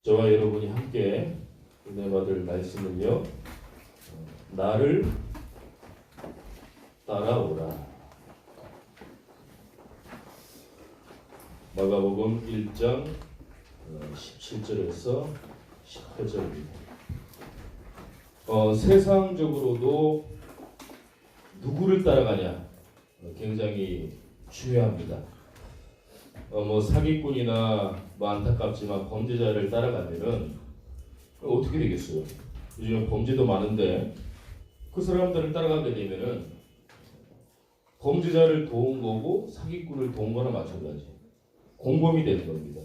저와 여러분이 함께 은혜 받을 말씀은요, 나를 따라오라. 마가복음 1장 17절에서 18절입니다. 세상적으로도 누구를 따라가냐 굉장히 중요합니다. 사기꾼이나 안타깝지만 범죄자를 따라가면은 어떻게 되겠어요? 요즘 범죄도 많은데 그 사람들을 따라가게 되면은 범죄자를 도운 거고 사기꾼을 도운 거나 마찬가지. 공범이 되는 겁니다.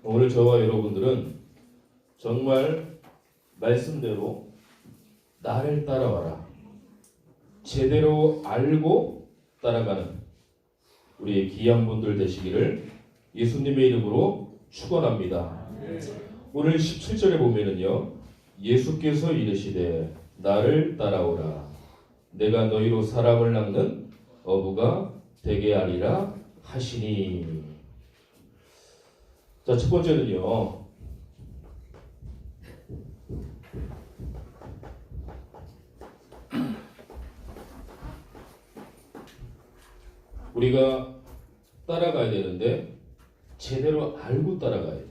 오늘 저와 여러분들은 정말 말씀대로 나를 따라와라. 제대로 알고 따라가는 우리 귀한 분들 되시기를 예수님의 이름으로 축원합니다. 오늘 17절에 보면은요, 예수께서 이르시되 나를 따라오라. 내가 너희로 사람을 낚는 어부가 되게 하리라 하시니. 자, 첫 번째는요, 우리가 따라가야 되는데 제대로 알고 따라가야 돼.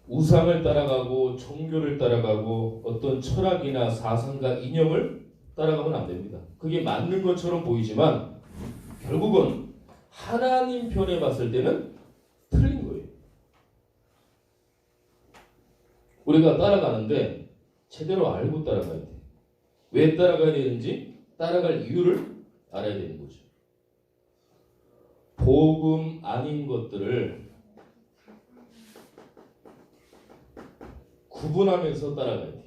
우상을 따라가고 종교를 따라가고 어떤 철학이나 사상과 이념을 따라가면 안 됩니다. 그게 맞는 것처럼 보이지만 결국은 하나님 편에 봤을 때는 틀린 거예요. 우리가 따라가는데 제대로 알고 따라가야 돼. 왜 따라가야 되는지 따라갈 이유를 알아야 되는 거죠. 복음 아닌 것들을 구분하면서 따라가야 돼.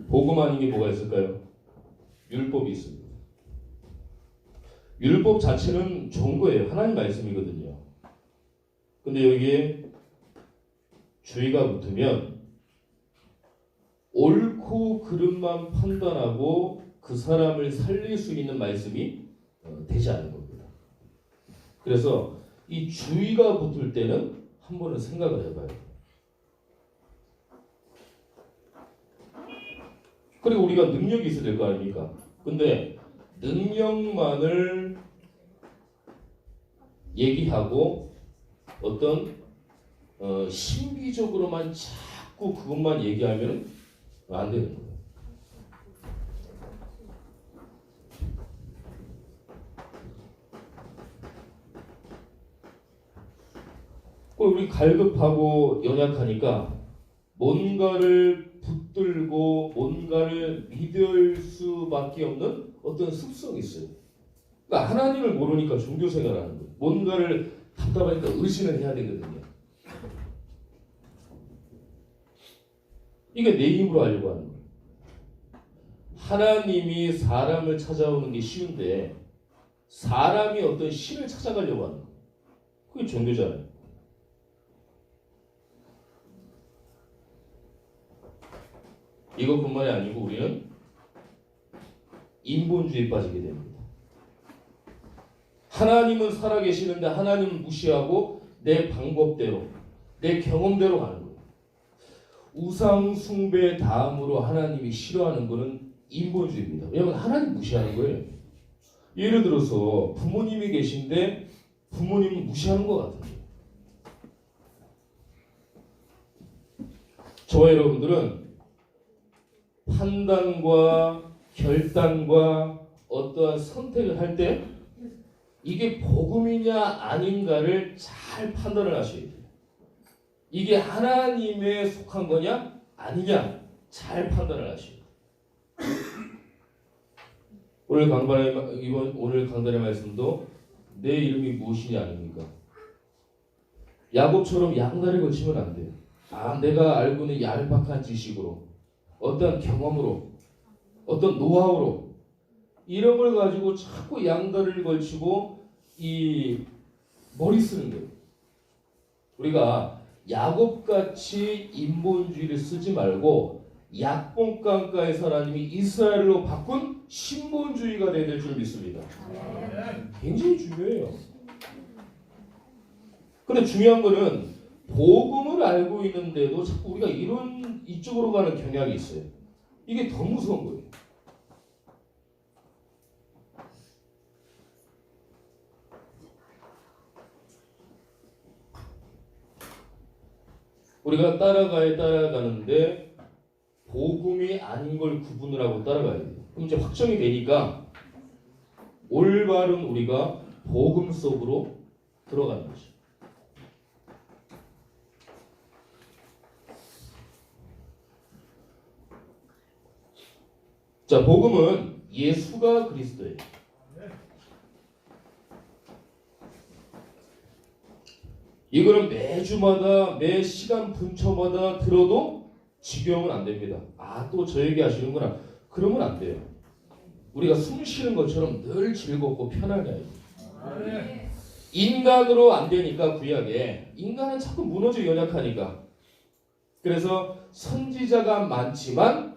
복음 아닌 게 뭐가 있을까요? 율법이 있습니다. 율법 자체는 좋은 거예요. 하나님 말씀이거든요. 근데 여기에 주의가 붙으면 옳고 그름만 판단하고 그 사람을 살릴 수 있는 말씀이 되지 않는 겁니다. 그래서 이 주의가 붙을 때는 한 번은 생각을 해봐요. 그리고 우리가 능력이 있어야 될 거 아닙니까? 근데 능력만을 얘기하고 어떤 신비적으로만 자꾸 그것만 얘기하면 안 되는 거예요. 우리 갈급하고 연약하니까 뭔가를 붙들고 뭔가를 믿을 수밖에 없는 어떤 습성이 있어요. 그러니까 하나님을 모르니까 종교 생활하는 거예요. 뭔가를 답답하니까 의심을 해야 되거든요. 이게 내 힘으로 하려고 하는 거예요. 하나님이 사람을 찾아오는 게 쉬운데 사람이 어떤 신을 찾아가려고 하는 거예요. 그게 종교잖아요. 이것뿐만이 아니고 우리는 인본주의에 빠지게 됩니다. 하나님은 살아계시는데 하나님은 무시하고 내 방법대로, 내 경험대로 가는 거예요. 우상 숭배 다음으로 하나님이 싫어하는 것은 인본주의입니다. 왜냐하면 하나님 무시하는 거예요. 예를 들어서 부모님이 계신데 부모님은 무시하는 것 같아요. 저와 여러분들은 판단과 결단과 어떠한 선택을 할 때 이게 복음이냐 아닌가를 잘 판단을 하셔야 돼요. 이게 하나님에 속한 거냐 아니냐 잘 판단을 하셔야 돼요. 오늘 강단의 말씀도 내 이름이 무엇이냐 아닙니까? 야곱처럼 양다리 걸치면 안 돼요. 내가 알고 있는 얄팍한 지식으로 어떤 경험으로 어떤 노하우로 이런 걸 가지고 자꾸 양다리를 걸치고 이 머리 쓰는 거예요. 우리가 야곱같이 인본주의를 쓰지 말고 약봉강가에서 하나님이 이스라엘로 바꾼 신본주의가 돼야 될 줄 믿습니다. 굉장히 중요해요. 근데 중요한 거는 복음을 알고 있는데도 자꾸 우리가 이쪽으로 가는 경향이 있어요. 이게 더 무서운 거예요. 우리가 따라가는데 복음이 아닌 걸 구분을 하고 따라가야 돼요. 그럼 이제 확정이 되니까 올바른 우리가 복음 속으로 들어가는 거죠. 자, 복음은 예수가 그리스도예요. 이거는 매주마다 매 시간 분초마다 들어도 지겨우면 안 됩니다. 아, 또 저 얘기 하시는구나. 그러면 안 돼요. 우리가 숨 쉬는 것처럼 늘 즐겁고 편하게 해야 돼요. 인간으로 안 되니까 구약에 인간은 자꾸 무너지고 연약하니까. 그래서 선지자가 많지만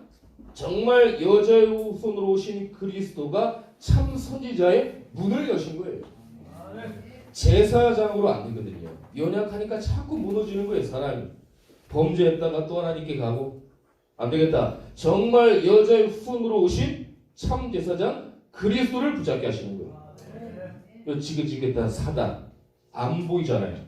정말 여자의 후손으로 오신 그리스도가 참 선지자의 문을 여신 거예요. 제사장으로 안 되거든요. 연약하니까 자꾸 무너지는 거예요. 사람이 범죄했다가 또 하나님께 가고 안 되겠다. 정말 여자의 후손으로 오신 참 제사장 그리스도를 붙잡게 하시는 거예요. 지긋지긋한 사단 안 보이잖아요.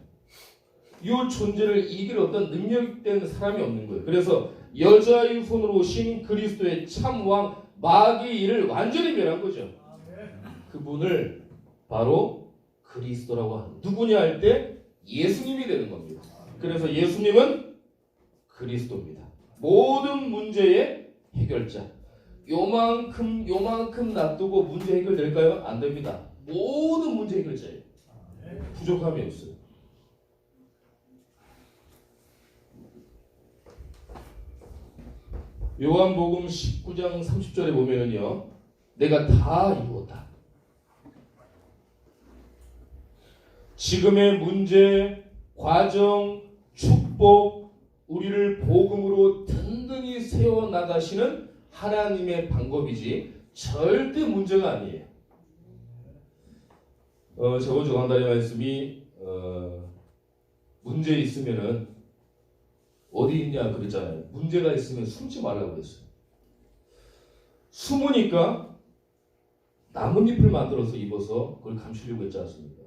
이 존재를 이길 어떤 능력된 사람이 없는 거예요. 그래서 여자의 손으로 오신 그리스도의 참왕 마귀의 일을 완전히 멸한 거죠. 그분을 바로 그리스도라고 하는 누구냐 할 때 예수님이 되는 겁니다. 그래서 예수님은 그리스도입니다. 모든 문제의 해결자. 요만큼 놔두고 문제 해결될까요? 안 됩니다. 모든 문제 해결자예요. 부족함이 없어요. 요한복음 19장 30절에 보면은요, 내가 다 이루었다. 지금의 문제, 과정, 축복, 우리를 복음으로 든든히 세워 나가시는 하나님의 방법이지 절대 문제가 아니에요. 저번 주 강단의 말씀이 문제 있으면은 어디 있냐 그랬잖아요. 문제가 있으면 숨지 말라고 했어요. 숨으니까 나뭇잎을 만들어서 입어서 그걸 감추려고 했지 않습니까?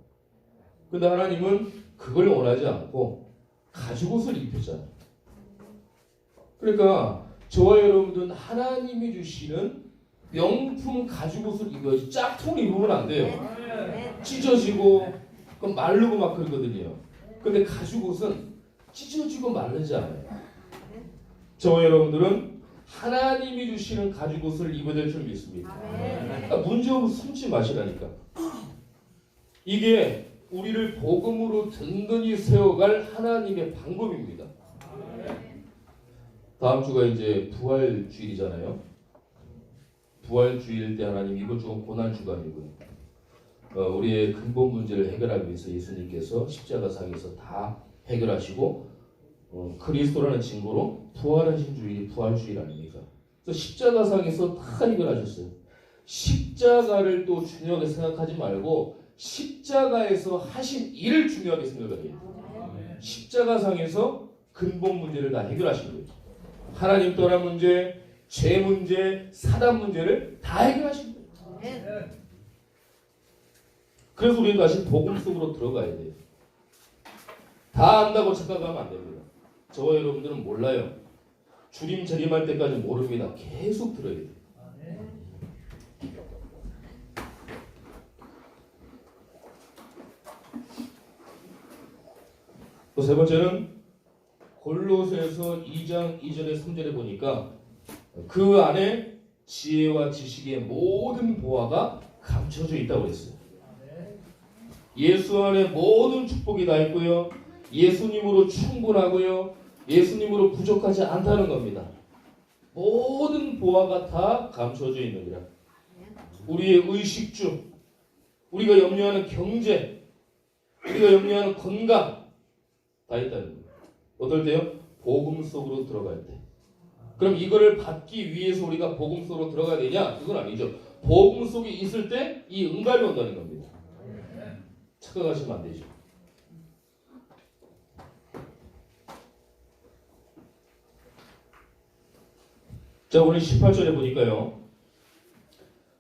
근데 하나님은 그걸 원하지 않고 가죽옷을 입혔잖아요. 그러니까 저와 여러분들은 하나님이 주시는 명품 가죽옷을 입어야지 짝퉁 입으면 안 돼요. 찢어지고 그럼 마르고 막 그러거든요. 근데 가죽옷은 찢어지고 마르지 않아요. 저와 여러분들은 하나님이 주시는 가죽옷을 입어야 될 줄 믿습니다. 문제 없으면 숨지 마시라니까. 이게 우리를 복음으로 든든히 세워갈 하나님의 방법입니다. 다음 주가 이제 부활주일이잖아요. 부활주일 때 하나님 이번 주는 고난주간이고요. 우리의 근본 문제를 해결하기 위해서 예수님께서 십자가상에서 다 해결하시고 그리스도라는 증거로 부활하신 주일이 부활주일 아닙니까? 그래서 십자가상에서 다 해결하셨어요. 십자가를 또 중요하게 생각하지 말고 십자가에서 하신 일을 중요하게 생각해요. 십자가상에서 근본 문제를 다 해결하신 거예요. 하나님 떠난 문제, 죄 문제, 사단 문제를 다 해결하신 거예요. 그래서 우리는 다시 복음 속으로 들어가야 돼요. 다 안다고 착각하면 안 됩니다. 저와 여러분들은 몰라요. 주림 재림할 때까지 모릅니다. 계속 들어야 돼요. 또 세 번째는 골로새서 2장 2절에 3절에 보니까 그 안에 지혜와 지식의 모든 보화가 감춰져 있다고 했어요. 예수 안에 모든 축복이 다 있고요. 예수님으로 충분하고요. 예수님으로 부족하지 않다는 겁니다. 모든 보화가 다 감춰져 있는 거라. 우리의 의식주, 우리가 염려하는 경제, 우리가 염려하는 건강 다 있다는 거예요. 어떨 때요? 복음 속으로 들어갈 때. 그럼 이거를 받기 위해서 우리가 복음 속으로 들어가야 되냐? 그건 아니죠. 복음 속에 있을 때 이 응답이 온다는 겁니다. 착각하시면 안 되죠. 자, 오늘 18절에 보니까요.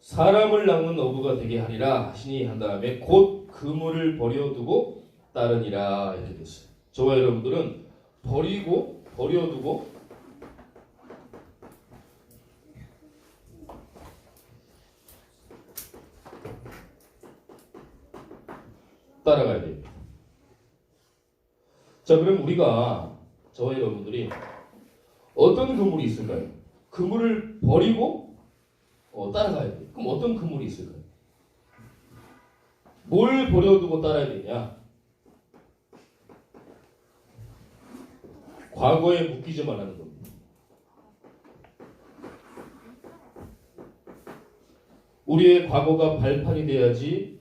사람을 낚는 어부가 되게 하리라 하시니 한 다음에 곧 그물을 버려두고 따르니라 이렇게 됐어요. 저와 여러분들은 버려두고 따라가야 됩니다. 자, 그럼 우리가 저와 여러분들이 어떤 그물이 있을까요? 그물을 버리고 따라가야 돼요. 그럼 어떤 그물이 있을까요? 뭘 버려두고 따라야 되냐? 과거에 묶이지 말라는 겁니다. 우리의 과거가 발판이 돼야지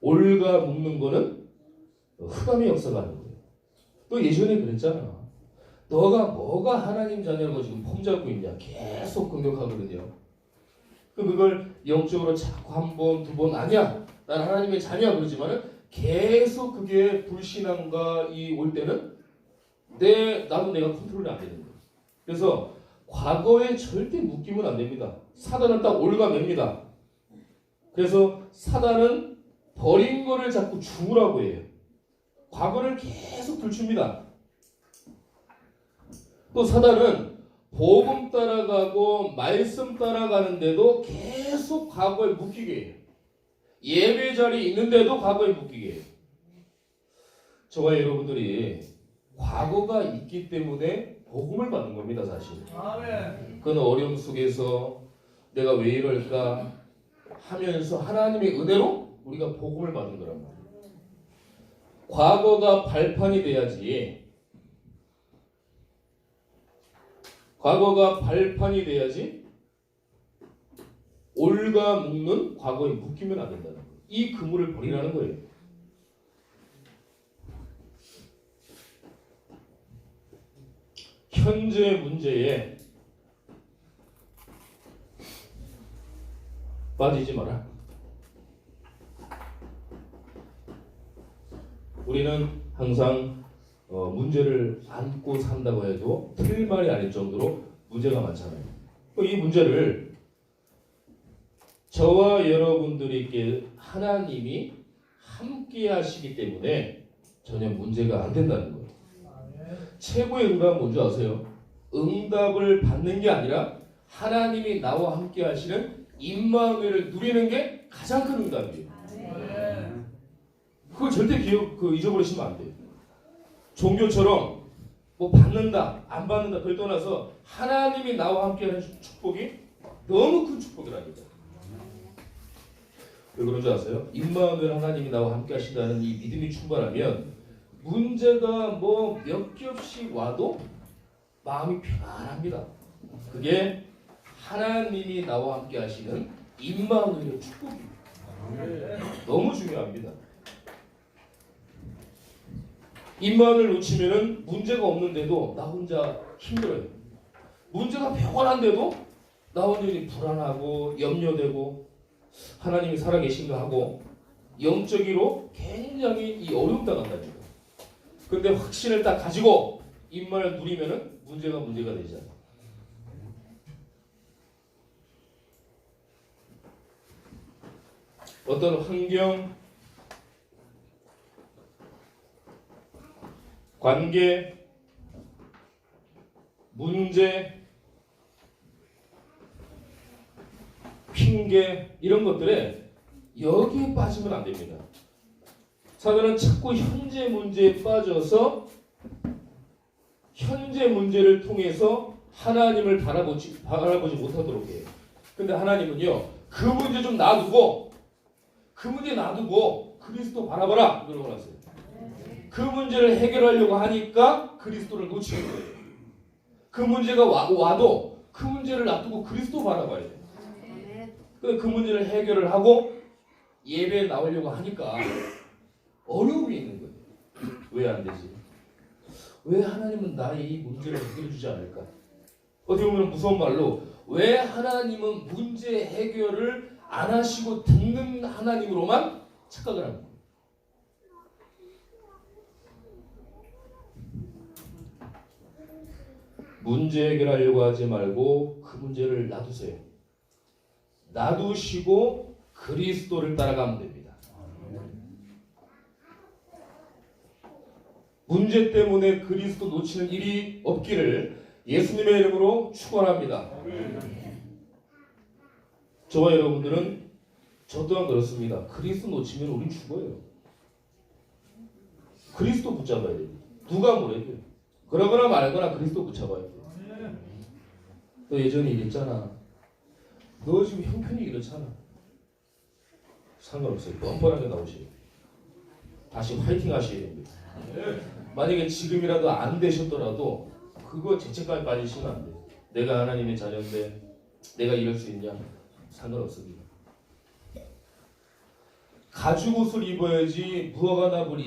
올가 묶는 거는 흑암의 역사가 하는 거예요. 또 예전에 그랬잖아. 너가 뭐가 하나님 자녀라고 지금 폼 잡고 있냐? 계속 공격하거든요. 그걸 영적으로 자꾸 한 번, 두 번 아니야. 난 하나님의 자녀야 그러지만은 계속 그게 불신앙과 이 올 때는 나도 내가 컨트롤이 안 되는 거예요. 그래서 과거에 절대 묶이면 안 됩니다. 사단은 딱 올가맵니다. 그래서 사단은 버린 거를 자꾸 주우라고 해요. 과거를 계속 들춥니다. 또 사단은 복음 따라가고 말씀 따라가는데도 계속 과거에 묶이게 해요. 예배 자리에 있는데도 과거에 묶이게 해요. 저와 여러분들이 과거가 있기 때문에 복음을 받는 겁니다, 사실. 그건 어려움 속에서 내가 왜 이럴까 하면서 하나님의 은혜로 우리가 복음을 받는 거란 말이에요. 과거가 발판이 돼야지 올가 묶는 과거에 묶이면 안 된다는 거예요. 이 그물을 버리라는 거예요. 현재 문제에 빠지지 마라. 우리는 항상 문제를 안고 산다고 해도 틀릴 말이 아닐 정도로 문제가 많잖아요. 이 문제를 저와 여러분들에게 하나님이 함께 하시기 때문에 전혀 문제가 안 된다는 거예요. 최고의 응답은 뭔지 아세요? 응답을 받는 게 아니라 하나님이 나와 함께 하시는 임마누엘을 누리는 게 가장 큰 응답이에요. 그걸 절대 잊어버리시면 안 돼요. 종교처럼 뭐 받는다, 안 받는다 그걸 떠나서 하나님이 나와 함께 하는 축복이 너무 큰 축복이라니까. 왜 그런 줄 아세요? 임마누엘 하나님이 나와 함께 하신다는 이 믿음이 충만하면 문제가 뭐 몇 겹씩 와도 마음이 편안합니다. 그게 하나님이 나와 함께 하시는 임마누엘의 축복입니다. 너무 중요합니다. 임마누엘 놓치면은 문제가 없는데도 나 혼자 힘들어요. 문제가 평안한데도 나 혼자 불안하고 염려되고 하나님이 살아계신가 하고 영적으로 굉장히 이 어려움 당한다니까. 근데 확신을 딱 가지고 임마누엘 누리면은 문제가 되잖아요. 어떤 환경, 관계, 문제, 핑계 이런 것들에 여기에 빠지면 안 됩니다. 사단은 자꾸 현재 문제에 빠져서 현재 문제를 통해서 하나님을 바라보지 못하도록 해요. 근데 하나님은요, 그 문제 좀 놔두고 그리스도 바라봐라 그러고 나서요. 그 문제를 해결하려고 하니까 그리스도를 놓치는 거예요. 그 문제가 와도 그 문제를 놔두고 그리스도 바라봐야 돼요. 그 문제를 해결을 하고 예배에 나오려고 하니까 어려움이 있는 거예요. 왜 안 되지? 왜 하나님은 나의 이 문제를 해결해 주지 않을까? 어떻게 보면 무서운 말로 왜 하나님은 문제 해결을 안 하시고 듣는 하나님으로만 착각을 합니다. 문제 해결하려고 하지 말고 그 문제를 놔두세요. 놔두시고 그리스도를 따라가면 됩니다. 문제 때문에 그리스도 놓치는 일이 없기를 예수님의 이름으로 축원합니다. 저와 여러분들은 저 또한 그렇습니다. 그리스도 놓치면 우린 죽어요. 그리스도 붙잡아야 돼요. 누가 뭐래도 그러거나 말거나 그리스도 붙잡아야 돼요. 너 예전에 이랬잖아. 너 지금 형편이 이렇잖아. 상관없어요. 뻔뻔하게 나오셔야 돼요. 다시 화이팅 하셔야 됩니다. 만약에 지금이라도 안 되셨더라도 그거 죄책감에 빠지시면 안 돼요. 내가 하나님의 자녀인데 내가 이럴 수 있냐? 상관없습니다. 가죽 옷을 입어야지 무화과 나무를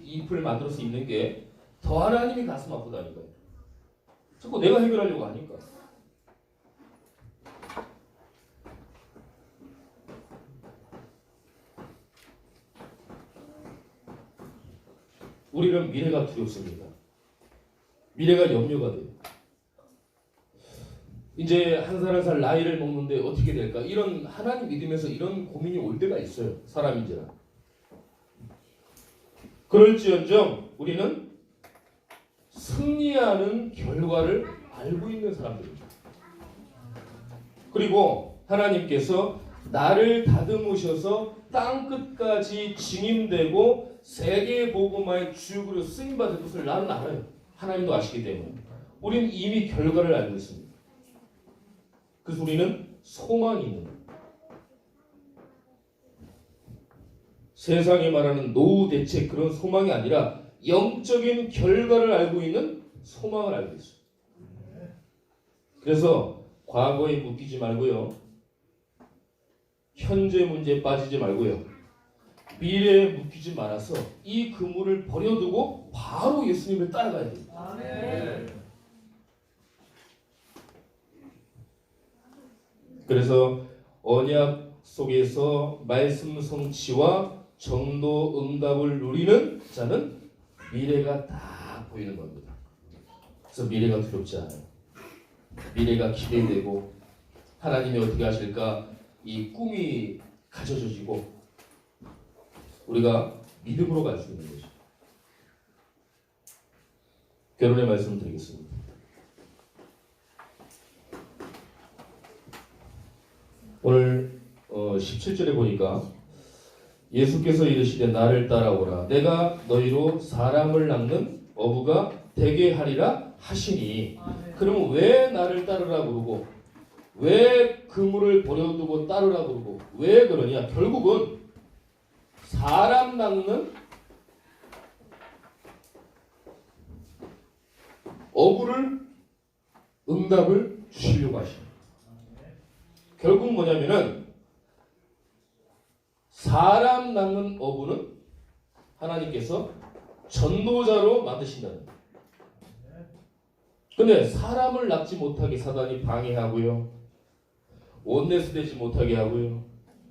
잎을 만들어서 입는 게 더 하나님이 가슴 아프다니까요. 자꾸 내가 해결하려고 하니까. 우리는 미래가 두렵습니다. 미래가 염려가 돼요. 이제 한 살 한 살 나이를 먹는데 어떻게 될까? 이런 하나님 믿으면서 이런 고민이 올 때가 있어요. 사람인지라. 그럴지언정 우리는 승리하는 결과를 알고 있는 사람들입니다. 그리고 하나님께서 나를 다듬으셔서 땅 끝까지 증인되고 세계 복음화의 주역으로 쓰임받을 것을 나는 알아요. 하나님도 아시기 때문에. 우리는 이미 결과를 알고 있습니다. 그래서 우리는 소망이 있는 거예요. 세상이 말하는 노후 대책 그런 소망이 아니라 영적인 결과를 알고 있는 소망을 알고 있어요. 그래서 과거에 묶이지 말고요. 현재 문제에 빠지지 말고요. 미래에 묶이지 말아서 이 그물을 버려두고 바로 예수님을 따라가야 됩니다. 아멘. 그래서 언약 속에서 말씀 성취와 전도 응답을 누리는 자는 미래가 다 보이는 겁니다. 그래서 미래가 두렵지 않아요. 미래가 기대되고 하나님이 어떻게 하실까 이 꿈이 가져져지고 우리가 믿음으로 갈 수 있는 거죠. 결론의 말씀을 드리겠습니다. 오늘 17절에 보니까 예수께서 이르시되 나를 따라오라 내가 너희로 사람을 낚는 어부가 되게 하리라 하시니 그러면 왜 나를 따르라 그러고 왜 그물을 버려두고 따르라 그러고 왜 그러냐? 결국은 사람 낚는 어부를 응답을 주시려고 하십니다. 결국 뭐냐면은 사람 낚는 어부는 하나님께서 전도자로 만드신다는 거예요. 근데 사람을 낚지 못하게 사단이 방해하고요. 원내스되지 못하게 하고요.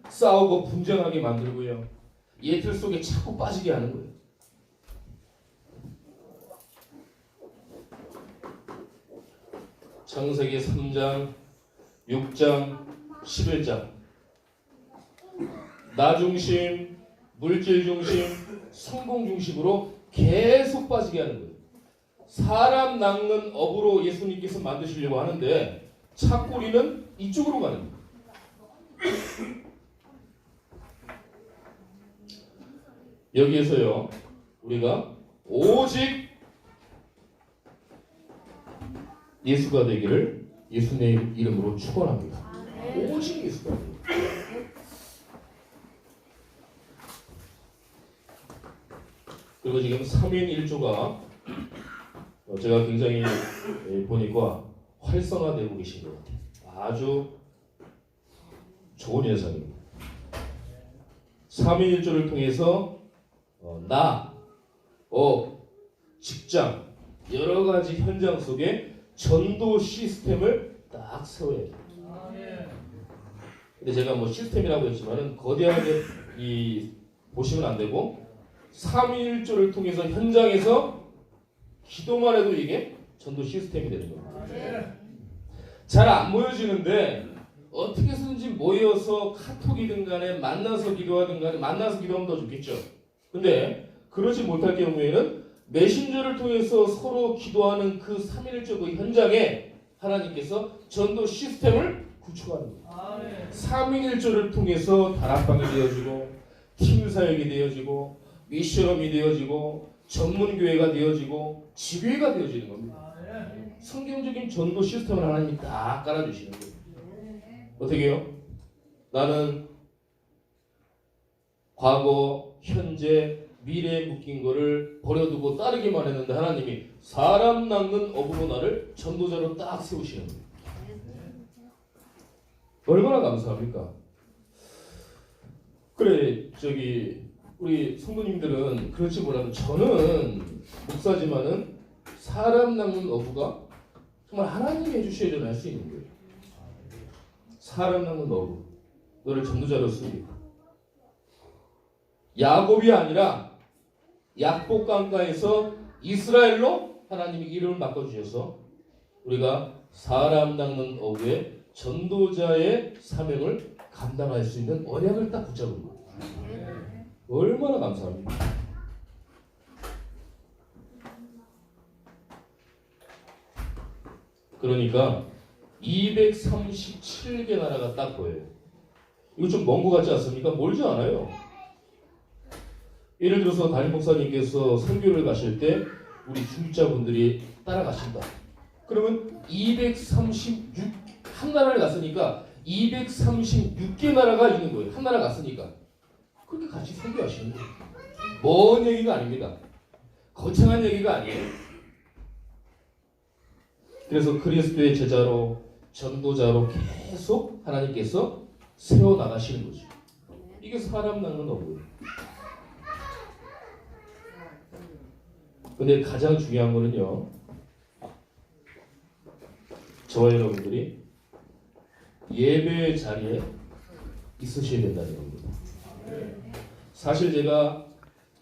싸우고 분쟁하게 만들고요. 예틀 속에 자꾸 빠지게 하는 거예요. 창세기 3장, 6장, 11장 나 중심, 물질 중심, 성공 중심으로 계속 빠지게 하는 거예요. 사람 낚는 업으로 예수님께서 만드시려고 하는데 착고리는 이쪽으로 가는 거예요. 여기에서요 우리가 오직 예수가 되기를 예수님의 이름으로 축원합니다. 오직 예수가 되기를. 그리고 지금 3인 1조가 제가 굉장히 보니까 활성화되고 계신 것 같아요. 아주 좋은 현상입니다. 3인 1조를 통해서 직장 여러 가지 현장 속에 전도 시스템을 딱 세워야 돼요. 근데 제가 뭐 시스템이라고 했지만은 거대하게 보시면 안 되고 삼위일조를 통해서 현장에서 기도만 해도 이게 전도 시스템이 되는 겁니다. 잘 안 모여지는데 어떻게 해서든지 모여서 카톡이든 간에 만나서 기도하든 간에 만나서 기도하면 더 좋겠죠. 근데 그러지 못할 경우에는 메신저를 통해서 서로 기도하는 그 삼위일조 그 현장에 하나님께서 전도 시스템을 구축하는 거예요. 삼위일조를 통해서 다락방이 되어지고 팀 사역이 되어지고 미션업이 되어지고 전문교회가 되어지고 지교회가 되어지는 겁니다. 성경적인 전도 시스템을 하나님이 다 깔아주시는 거예요. 어떻게 해요? 나는 과거, 현재, 미래에 묶인 거를 버려두고 따르기만 했는데 하나님이 사람 낳는 어부로 나를 전도자로 딱 세우시는 거예요. 얼마나 감사합니까? 그래 우리 성도님들은 그렇지 몰라도 저는 목사지만은 사람 낳는 어부가 정말 하나님이 해주셔야 되는 할 수 있는 거예요. 사람 낳는 어부 너를 전도자로 쓰니까 야곱이 아니라 약복 강가에서 이스라엘로 하나님이 이름을 바꿔주셔서 우리가 사람 낚는 어부의 전도자의 사명을 감당할 수 있는 언약을 딱 붙잡은 거예요. 얼마나 감사합니까? 그러니까 237개 나라가 딱 보여요. 이거 좀 먼 거 같지 않습니까? 멀지 않아요. 예를 들어서 담임 목사님께서 선교를 가실 때 우리 중직자분들이 따라가신다. 그러면 236 한 나라를 갔으니까 236개 나라가 있는 거예요. 한 나라 갔으니까 그렇게 같이 선교하시는 거예요. 먼 얘기가 아닙니다. 거창한 얘기가 아니에요. 그래서 그리스도의 제자로 전도자로 계속 하나님께서 세워 나가시는 거죠. 이게 사람 낳는 어부예요. 근데 가장 중요한 거는요, 저와 여러분들이 예배 자리에 있으셔야 된다는 겁니다. 사실 제가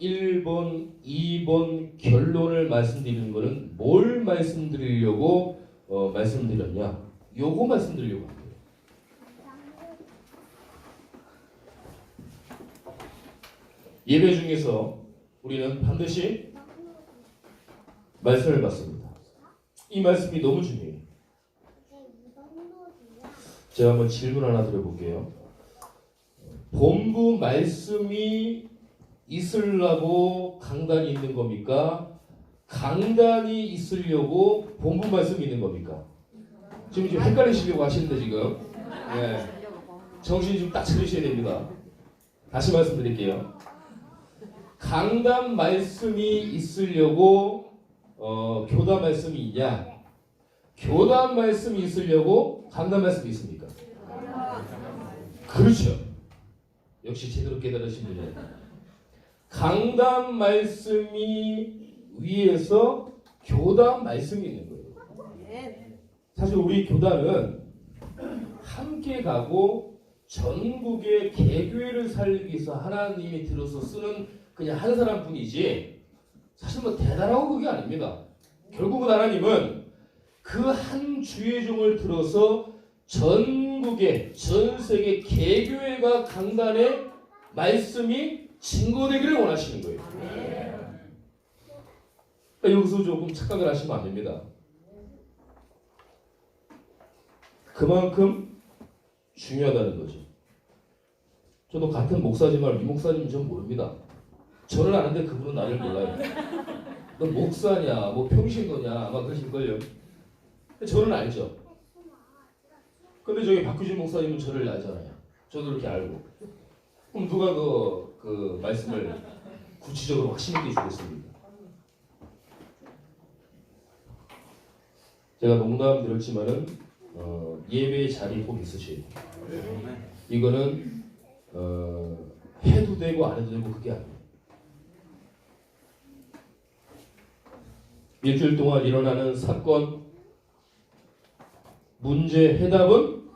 1번, 2번 결론을 말씀드리는 거는 뭘 말씀드리려고 말씀드렸냐? 요거 말씀드리려고 합니다. 예배 중에서 우리는 반드시 말씀을 받습니다. 이 말씀이 너무 중요해요. 제가 한번 질문 하나 드려볼게요. 본부 말씀이 있으려고 강단이 있는 겁니까? 강단이 있으려고 본부 말씀이 있는 겁니까? 지금 헷갈리시려고 하시는데 지금 네. 정신 좀 딱 차리셔야 됩니다. 다시 말씀드릴게요. 강단 말씀이 있으려고 교단 말씀이 있냐? 교단 말씀이 있으려고 강단 말씀이 있습니까? 그렇죠. 역시 제대로 깨달으신 분이에요. 강단 말씀이 위에서 교단 말씀이 있는 거예요. 사실 우리 교단은 함께 가고 전국의 개교회를 살리기 위해서 하나님이 들어서 쓰는 그냥 한 사람뿐이지 사실 뭐 대단하고 그게 아닙니다. 결국은 하나님은 그 한 주의 종을 들어서 전국의 전 세계 개교회가 강단의 말씀이 증거되기를 원하시는 거예요. 그러니까 여기서 조금 착각을 하시면 안 됩니다. 그만큼 중요하다는 거죠. 저도 같은 목사지만 이 목사님은 전 모릅니다. 저를 아는데 그분은 나를 몰라요. 너 목사냐, 뭐 평신도냐 아마 그러실걸요. 저는 알죠. 근데 저기 박규진 목사님은 저를 알잖아요. 저도 이렇게 알고. 그럼 누가 그 말씀을 구체적으로 확신있게 주겠습니까? 제가 농담 드렸지만은 예배 자리 꼭 있으셔야 돼요. 이거는 해도 되고 안 해도 되고 그게 아니에요. 일주일 동안 일어나는 사건, 문제 해답은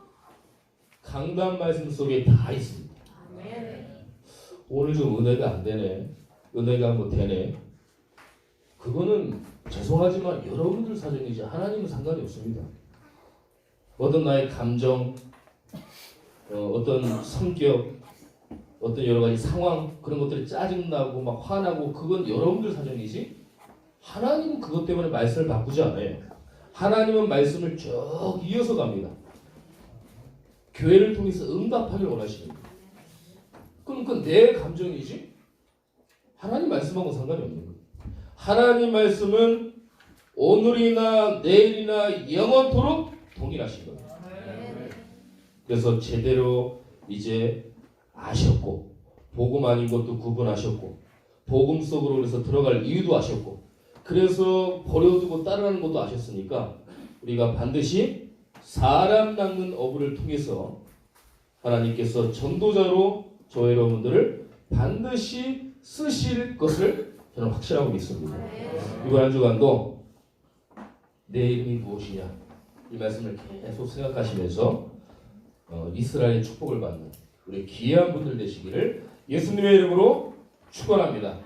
강단 말씀 속에 다 있습니다. 오늘 좀 은혜가 안 되네. 은혜가 뭐 되네. 그거는 죄송하지만 여러분들 사정이지 하나님은 상관이 없습니다. 어떤 나의 감정, 어떤 성격, 어떤 여러 가지 상황 그런 것들이 짜증나고 막 화나고 그건 여러분들 사정이지 하나님은 그것 때문에 말씀을 바꾸지 않아요. 하나님은 말씀을 쭉 이어서 갑니다. 교회를 통해서 응답하길 원하십니다. 그건 내 감정이지 하나님 말씀하고 상관이 없는 거예요. 하나님 말씀은 오늘이나 내일이나 영원토록 동일하신 거예요. 그래서 제대로 이제 아셨고 복음 아닌 것도 구분하셨고 복음 속으로 그래서 들어갈 이유도 아셨고 그래서 버려두고 따르는 것도 아셨으니까 우리가 반드시 사람 낚는 어부를 통해서 하나님께서 전도자로 저 여러분들을 반드시 쓰실 것을 저는 확실하고 믿습니다. 이번 한 주간도 내 이름이 무엇이냐 이 말씀을 계속 생각하시면서 이스라엘의 축복을 받는 우리 귀한 분들 되시기를 예수님의 이름으로 축원합니다.